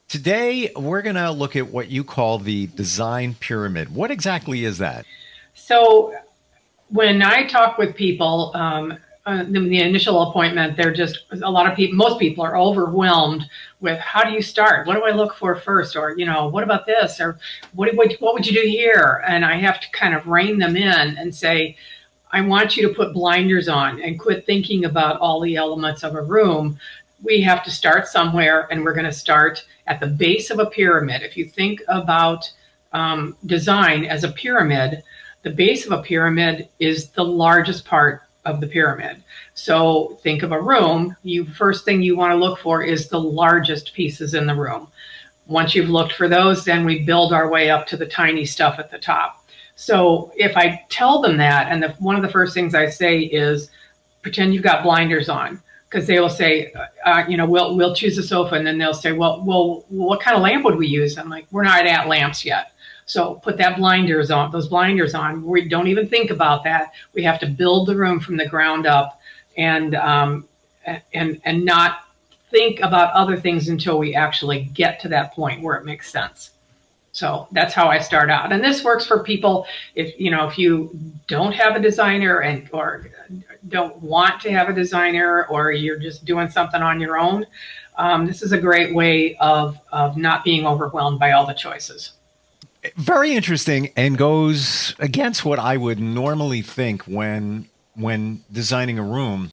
Today, we're going to look at what you call the design pyramid. What exactly is that? So when I talk with people, the initial appointment, they're just a lot of people. Most people are overwhelmed with how do you start? What do I look for first? Or what about this? Or what would you do here? And I have to kind of rein them in and say, I want you to put blinders on and quit thinking about all the elements of a room. We have to start somewhere, and we're going to start at the base of a pyramid. If you think about design as a pyramid, the base of a pyramid is the largest part of the pyramid. So think of a room. You first thing you want to look for is the largest pieces in the room. Once you've looked for those, then we build our way up to the tiny stuff at the top. So if I tell them that, and one of the first things I say is pretend you've got blinders on, because they will say, we'll choose a sofa, and then they'll say, well, what kind of lamp would we use? I'm like, we're not at lamps yet. So put those blinders on. We don't even think about that. We have to build the room from the ground up, and not think about other things until we actually get to that point where it makes sense. So that's how I start out. And this works for people if you don't have a designer or don't want to have a designer, or you're just doing something on your own. This is a great way of not being overwhelmed by all the choices. Very interesting and goes against what I would normally think when designing a room.